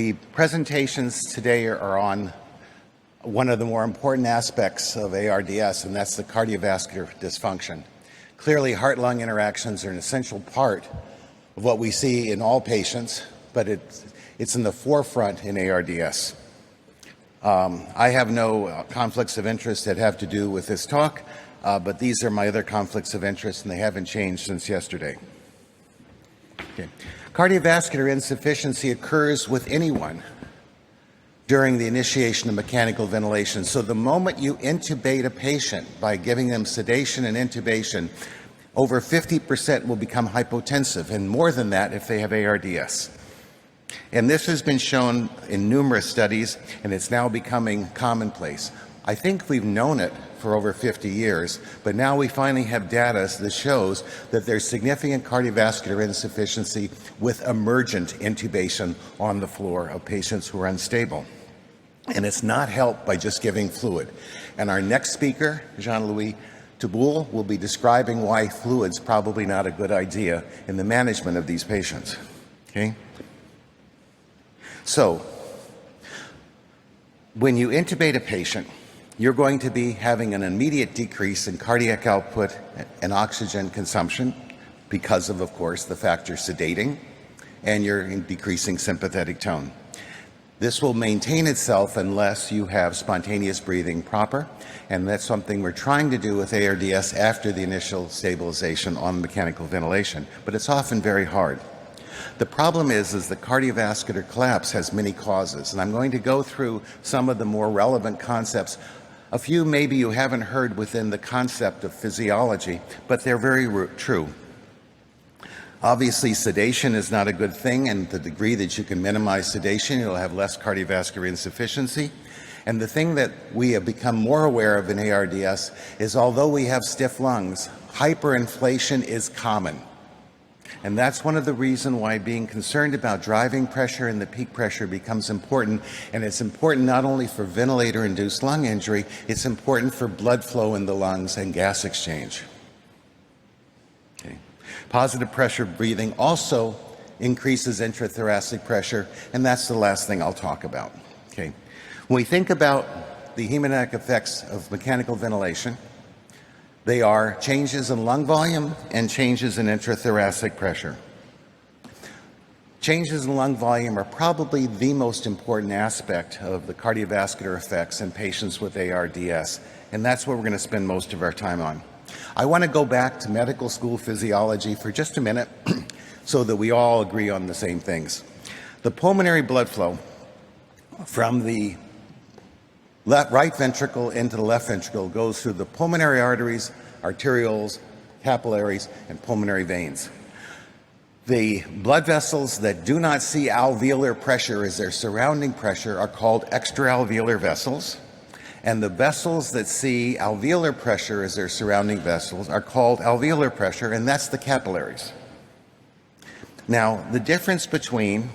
The presentations today are on one of the more important aspects of ARDS, and that's the cardiovascular dysfunction. Clearly, heart-lung interactions are an essential part of what we see in all patients, but it's in the forefront in ARDS. I have no conflicts of interest that have to do with this talk, but these are my other conflicts of interest, and they haven't changed since yesterday. Okay. Cardiovascular insufficiency occurs with anyone during the initiation of mechanical ventilation. So the moment you intubate a patient by giving them sedation and intubation, over 50% will become hypotensive, and more than that if they have ARDS. And this has been shown in numerous studies, and it's now becoming commonplace. I think we've known it for over 50 years, but now we finally have data that shows that there's significant cardiovascular insufficiency with emergent intubation on the floor of patients who are unstable. And it's not helped by just giving fluid. And our next speaker, Jean-Louis Touboul, will be describing why fluid's probably not a good idea in the management of these patients. Okay? So, when you intubate a patient, you're going to be having an immediate decrease in cardiac output and oxygen consumption because of course, the fact you're sedating and you're decreasing sympathetic tone. This will maintain itself unless you have spontaneous breathing proper, and that's something we're trying to do with ARDS after the initial stabilization on mechanical ventilation, but it's often very hard. The problem is the cardiovascular collapse has many causes, and I'm going to go through some of the more relevant concepts. A few maybe you haven't heard within the concept of physiology, but they're very true. Obviously, sedation is not a good thing, and to the degree that you can minimize sedation, you'll have less cardiovascular insufficiency. And the thing that we have become more aware of in ARDS is although we have stiff lungs, hyperinflation is common. And that's one of the reasons why being concerned about driving pressure and the peak pressure becomes important. And it's important not only for ventilator-induced lung injury, it's important for blood flow in the lungs and gas exchange. Okay. Positive pressure breathing also increases intrathoracic pressure, and that's the last thing I'll talk about. Okay. When we think about the hemodynamic effects of mechanical ventilation, they are changes in lung volume and changes in intrathoracic pressure. Changes in lung volume are probably the most important aspect of the cardiovascular effects in patients with ARDS, and that's what we're going to spend most of our time on. I want to go back to medical school physiology for just a minute so that we all agree on the same things. The pulmonary blood flow from the right ventricle into the left ventricle goes through the pulmonary arteries, arterioles, capillaries, and pulmonary veins. The blood vessels that do not see alveolar pressure as their surrounding pressure are called extraalveolar vessels, and the vessels that see alveolar pressure as their surrounding vessels are called alveolar pressure, and that's the capillaries. Now, the difference between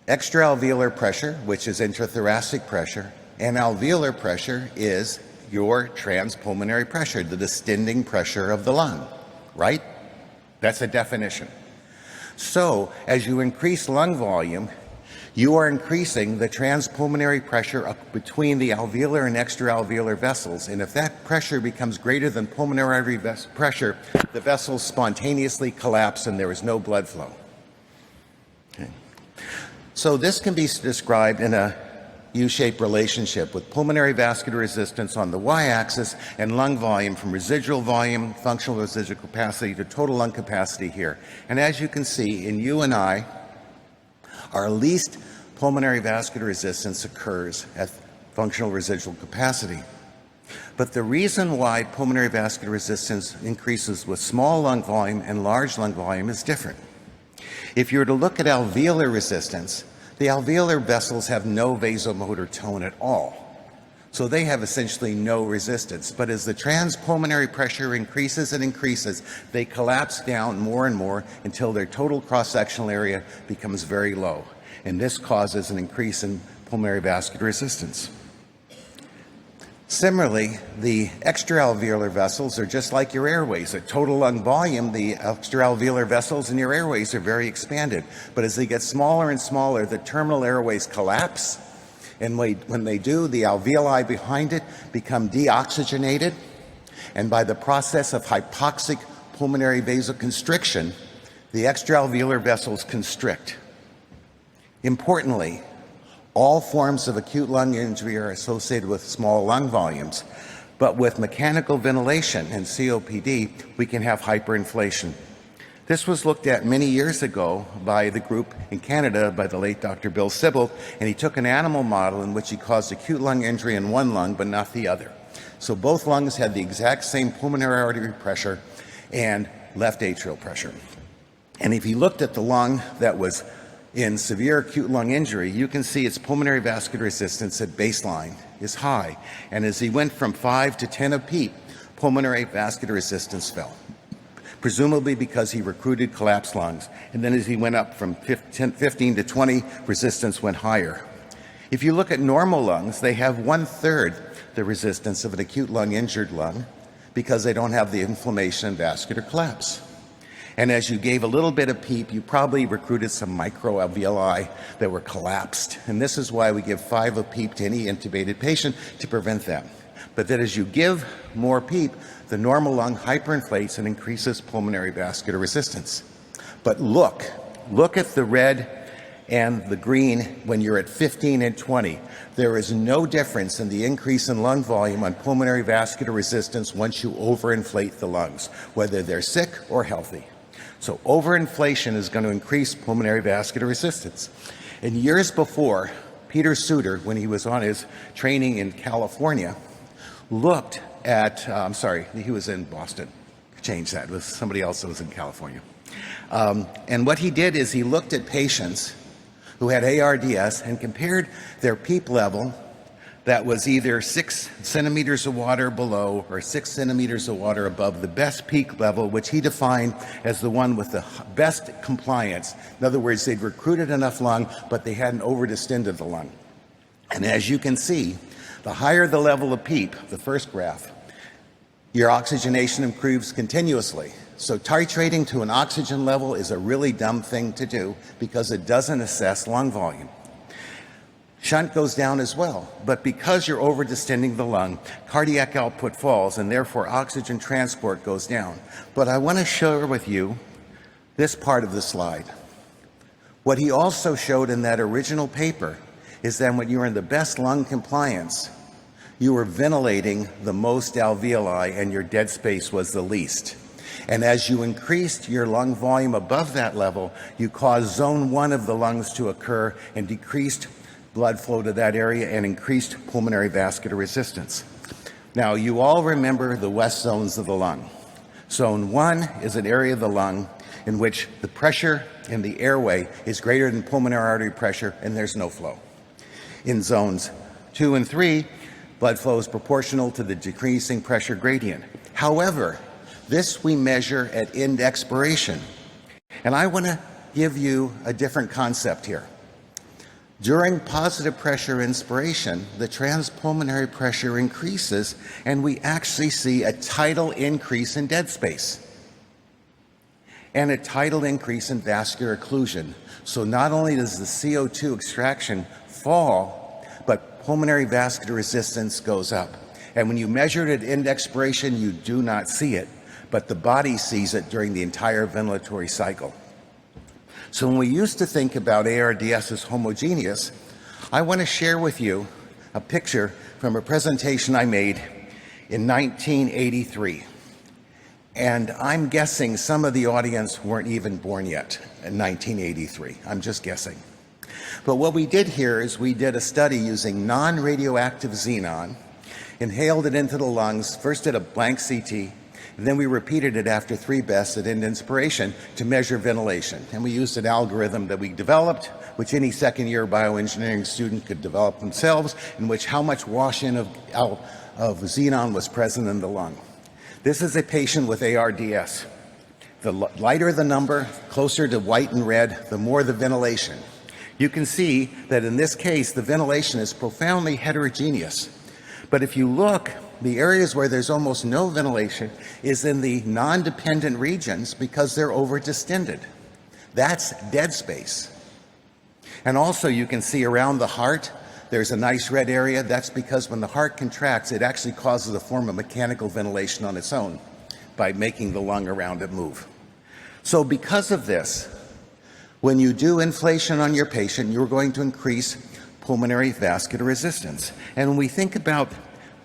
extraalveolar pressure, which is intrathoracic pressure, and alveolar pressure is your transpulmonary pressure, the distending pressure of the lung, right? That's a definition. So, as you increase lung volume, you are increasing the transpulmonary pressure between the alveolar and extraalveolar vessels, and if that pressure becomes greater than pulmonary artery pressure, the vessels spontaneously collapse and there is no blood flow. Okay. So this can be described in a U-shaped relationship with pulmonary vascular resistance on the y-axis and lung volume from residual volume, functional residual capacity to total lung capacity here. And as you can see, in you and I, our least pulmonary vascular resistance occurs at functional residual capacity. But the reason why pulmonary vascular resistance increases with small lung volume and large lung volume is different. If you were to look at alveolar resistance, the alveolar vessels have no vasomotor tone at all. So they have essentially no resistance. But as the transpulmonary pressure increases and increases, they collapse down more and more until their total cross-sectional area becomes very low. And this causes an increase in pulmonary vascular resistance. Similarly, the extraalveolar vessels are just like your airways. At total lung volume, the extraalveolar vessels in your airways are very expanded. But as they get smaller and smaller, the terminal airways collapse. And when they do, the alveoli behind it become deoxygenated. And by the process of hypoxic pulmonary vasoconstriction, the extraalveolar vessels constrict. Importantly, all forms of acute lung injury are associated with small lung volumes, but with mechanical ventilation and COPD, we can have hyperinflation. This was looked at many years ago by the group in Canada by the late Dr. Bill Sibbald, and he took an animal model in which he caused acute lung injury in one lung but not the other. So both lungs had the exact same pulmonary artery pressure and left atrial pressure. And if he looked at the lung that was in severe acute lung injury, you can see its pulmonary vascular resistance at baseline is high. And as he went from 5 to 10 of PEEP, pulmonary vascular resistance fell, presumably because he recruited collapsed lungs. And then as he went up from 15 to 20, resistance went higher. If you look at normal lungs, they have 1/3 the resistance of an acute lung injured lung because they don't have the inflammation and vascular collapse. And as you gave a little bit of PEEP, you probably recruited some microalveoli that were collapsed. And this is why we give 5 of PEEP to any intubated patient to prevent that. But that as you give more PEEP, the normal lung hyperinflates and increases pulmonary vascular resistance. But look at the red and the green when you're at 15 and 20. There is no difference in the increase in lung volume on pulmonary vascular resistance once you overinflate the lungs, whether they're sick or healthy. So overinflation is going to increase pulmonary vascular resistance. And years before, Peter Suter, when he was on his training in California, looked at, he was in Boston. Change that. It was somebody else that was in California. And what he did is he looked at patients who had ARDS and compared their PEEP level that was either 6 centimeters of water below or 6 centimeters of water above the best peak level, which he defined as the one with the best compliance. In other words, they'd recruited enough lung, but they hadn't overdistended the lung. And as you can see, the higher the level of PEEP, the first graph, your oxygenation improves continuously. So titrating to an oxygen level is a really dumb thing to do because it doesn't assess lung volume. Shunt goes down as well, but because you're overdistending the lung, cardiac output falls and therefore oxygen transport goes down. But I want to share with you this part of the slide. What he also showed in that original paper is that when you were in the best lung compliance, you were ventilating the most alveoli and your dead space was the least. And as you increased your lung volume above that level, you caused zone 1 of the lungs to occur and decreased blood flow to that area and increased pulmonary vascular resistance. Now, you all remember the west zones of the lung. Zone 1 is an area of the lung in which the pressure in the airway is greater than pulmonary artery pressure and there's no flow. In zones 2 and 3, blood flow is proportional to the decreasing pressure gradient. However, this we measure at end expiration. And I want to give you a different concept here. During positive pressure inspiration, the transpulmonary pressure increases and we actually see a tidal increase in dead space and a tidal increase in vascular occlusion. So not only does the CO2 extraction fall, but pulmonary vascular resistance goes up. And when you measure it at end expiration, you do not see it, but the body sees it during the entire ventilatory cycle. So when we used to think about ARDS as homogeneous, I want to share with you a picture from a presentation I made in 1983. And I'm guessing some of the audience weren't even born yet in 1983. I'm just guessing. But what we did here is we did a study using non-radioactive xenon, inhaled it into the lungs, first did a blank CT, and then we repeated it after 3 breaths at end inspiration to measure ventilation. And we used an algorithm that we developed, which any second-year bioengineering student could develop themselves, in which how much wash-in of xenon was present in the lung. This is a patient with ARDS. The lighter the number, closer to white and red, the more the ventilation. You can see that in this case, the ventilation is profoundly heterogeneous. But if you look, the areas where there's almost no ventilation is in the non-dependent regions because they're over-distended. That's dead space. And also you can see around the heart, there's a nice red area. That's because when the heart contracts, it actually causes a form of mechanical ventilation on its own by making the lung around it move. So because of this, when you do inflation on your patient, you're going to increase pulmonary vascular resistance. And when we think about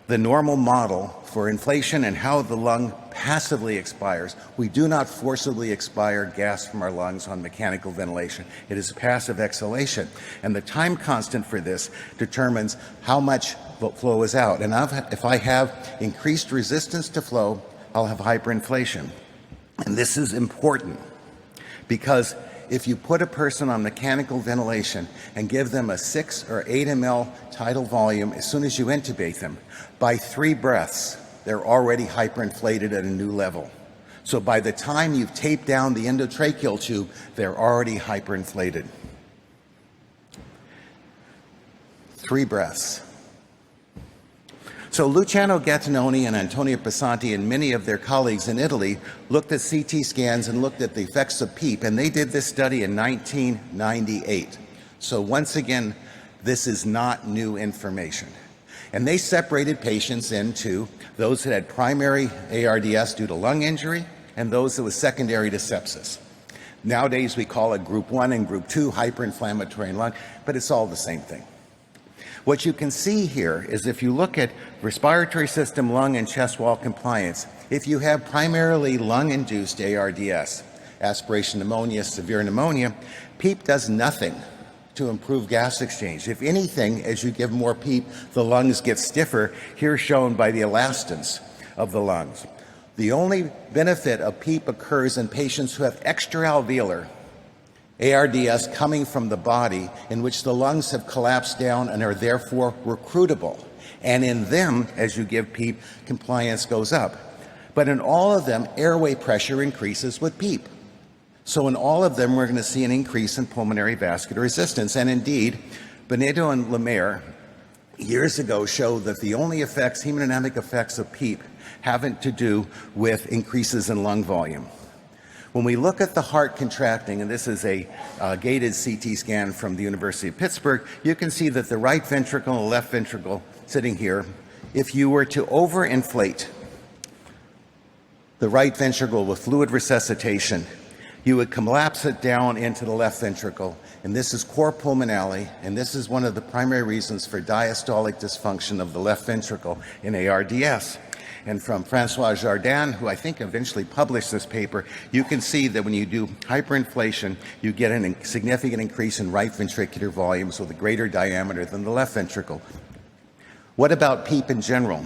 the normal model for inflation and how the lung passively expires, we do not forcibly expire gas from our lungs on mechanical ventilation. It is passive exhalation. And the time constant for this determines how much flow is out. And if I have increased resistance to flow, I'll have hyperinflation. And this is important because if you put a person on mechanical ventilation and give them a 6 or 8 ml tidal volume as soon as you intubate them, by 3 breaths, they're already hyperinflated at a new level. So by the time you've taped down the endotracheal tube, they're already hyperinflated. 3 breaths. So Luciano Gattinoni and Antonio Pesanti and many of their colleagues in Italy looked at CT scans and looked at the effects of PEEP, and they did this study in 1998. So once again, this is not new information. And they separated patients into those that had primary ARDS due to lung injury and those that was secondary to sepsis. Nowadays we call it group 1 and group 2 hyperinflammatory lung, but it's all the same thing. What you can see here is if you look at respiratory system, lung, and chest wall compliance, if you have primarily lung-induced ARDS, aspiration pneumonia, severe pneumonia, PEEP does nothing to improve gas exchange. If anything, as you give more PEEP, the lungs get stiffer, here shown by the elastance of the lungs. The only benefit of PEEP occurs in patients who have extraalveolar ARDS coming from the body in which the lungs have collapsed down and are therefore recruitable. And in them, as you give PEEP, compliance goes up. But in all of them, airway pressure increases with PEEP. So in all of them, we're going to see an increase in pulmonary vascular resistance. And indeed, Benito and Lemaire years ago showed that the only effects, hemodynamic effects of PEEP, haven't to do with increases in lung volume. When we look at the heart contracting, and this is a gated CT scan from the University of Pittsburgh, you can see that the right ventricle and the left ventricle sitting here, if you were to overinflate the right ventricle with fluid resuscitation, you would collapse it down into the left ventricle, and this is cor pulmonale, and this is one of the primary reasons for diastolic dysfunction of the left ventricle in ARDS. And from Francois Jardin, who I think eventually published this paper, you can see that when you do hyperinflation, you get a significant increase in right ventricular volumes with a greater diameter than the left ventricle. What about PEEP in general?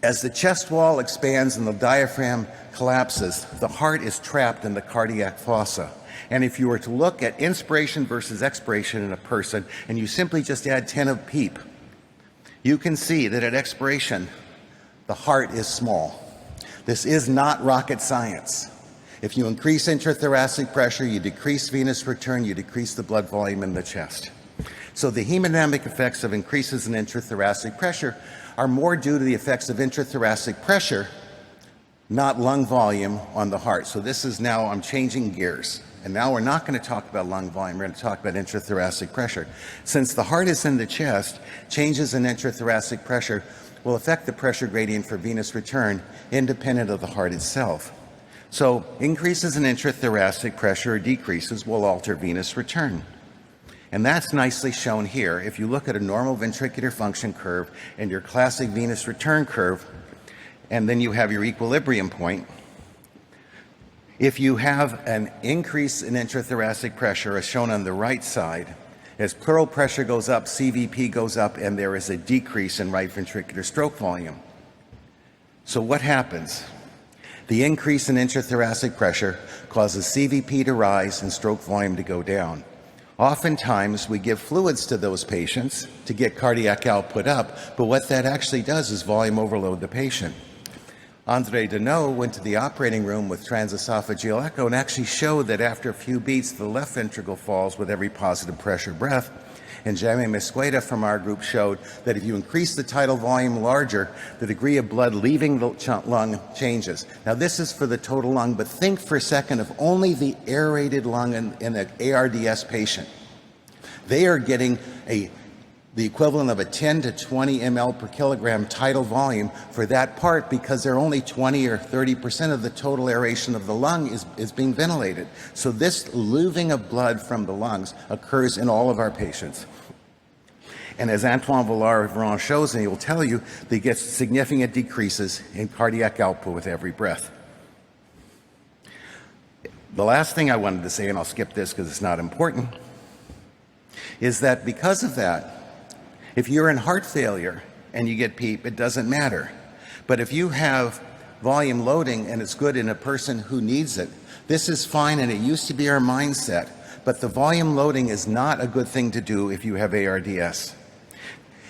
As the chest wall expands and the diaphragm collapses, the heart is trapped in the cardiac fossa. And if you were to look at inspiration versus expiration in a person, and you simply just add 10 of PEEP, you can see that at expiration, the heart is small. This is not rocket science. If you increase intrathoracic pressure, you decrease venous return, you decrease the blood volume in the chest. So the hemodynamic effects of increases in intrathoracic pressure are more due to the effects of intrathoracic pressure, not lung volume on the heart. So this is now, I'm changing gears. And now we're not going to talk about lung volume, we're going to talk about intrathoracic pressure. Since the heart is in the chest, changes in intrathoracic pressure will affect the pressure gradient for venous return independent of the heart itself. So increases in intrathoracic pressure or decreases will alter venous return. And that's nicely shown here. If you look at a normal ventricular function curve and your classic venous return curve, and then you have your equilibrium point, if you have an increase in intrathoracic pressure as shown on the right side, as pleural pressure goes up, CVP goes up, and there is a decrease in right ventricular stroke volume. So what happens? The increase in intrathoracic pressure causes CVP to rise and stroke volume to go down. Oftentimes, we give fluids to those patients to get cardiac output up, but what that actually does is volume overload the patient. Andre Deneau went to the operating room with transesophageal echo and actually showed that after a few beats, the left ventricle falls with every positive pressure breath. And Jaime Mesqueda from our group showed that if you increase the tidal volume larger, the degree of blood leaving the lung changes. Now, this is for the total lung, but think for a second of only the aerated lung in an ARDS patient. They are getting the equivalent of a 10 to 20 ml per kilogram tidal volume for that part because they're only 20 or 30% of the total aeration of the lung is being ventilated. So this louving of blood from the lungs occurs in all of our patients. And as Antoine Villard-Veron shows, and he will tell you, they get significant decreases in cardiac output with every breath. The last thing I wanted to say, and I'll skip this because it's not important, is that because of that, if you're in heart failure and you get PEEP, it doesn't matter. But if you have volume loading and it's good in a person who needs it, this is fine, and it used to be our mindset. But the volume loading is not a good thing to do if you have ARDS.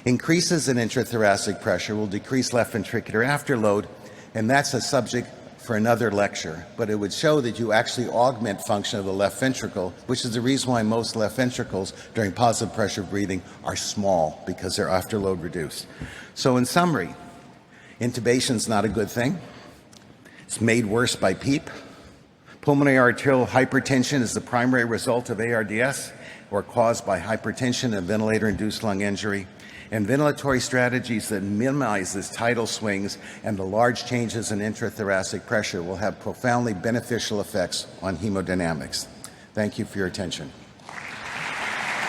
Increases in intrathoracic pressure will decrease left ventricular afterload, and that's a subject for another lecture, but it would show that you actually augment function of the left ventricle, which is the reason why most left ventricles during positive pressure breathing are small, because they're afterload reduced. So in summary, intubation is not a good thing. It's made worse by PEEP. Pulmonary arterial hypertension is the primary result of ARDS or caused by hypertension and ventilator-induced lung injury. And ventilatory strategies that minimize these tidal swings and the large changes in intrathoracic pressure will have profoundly beneficial effects on hemodynamics. Thank you for your attention.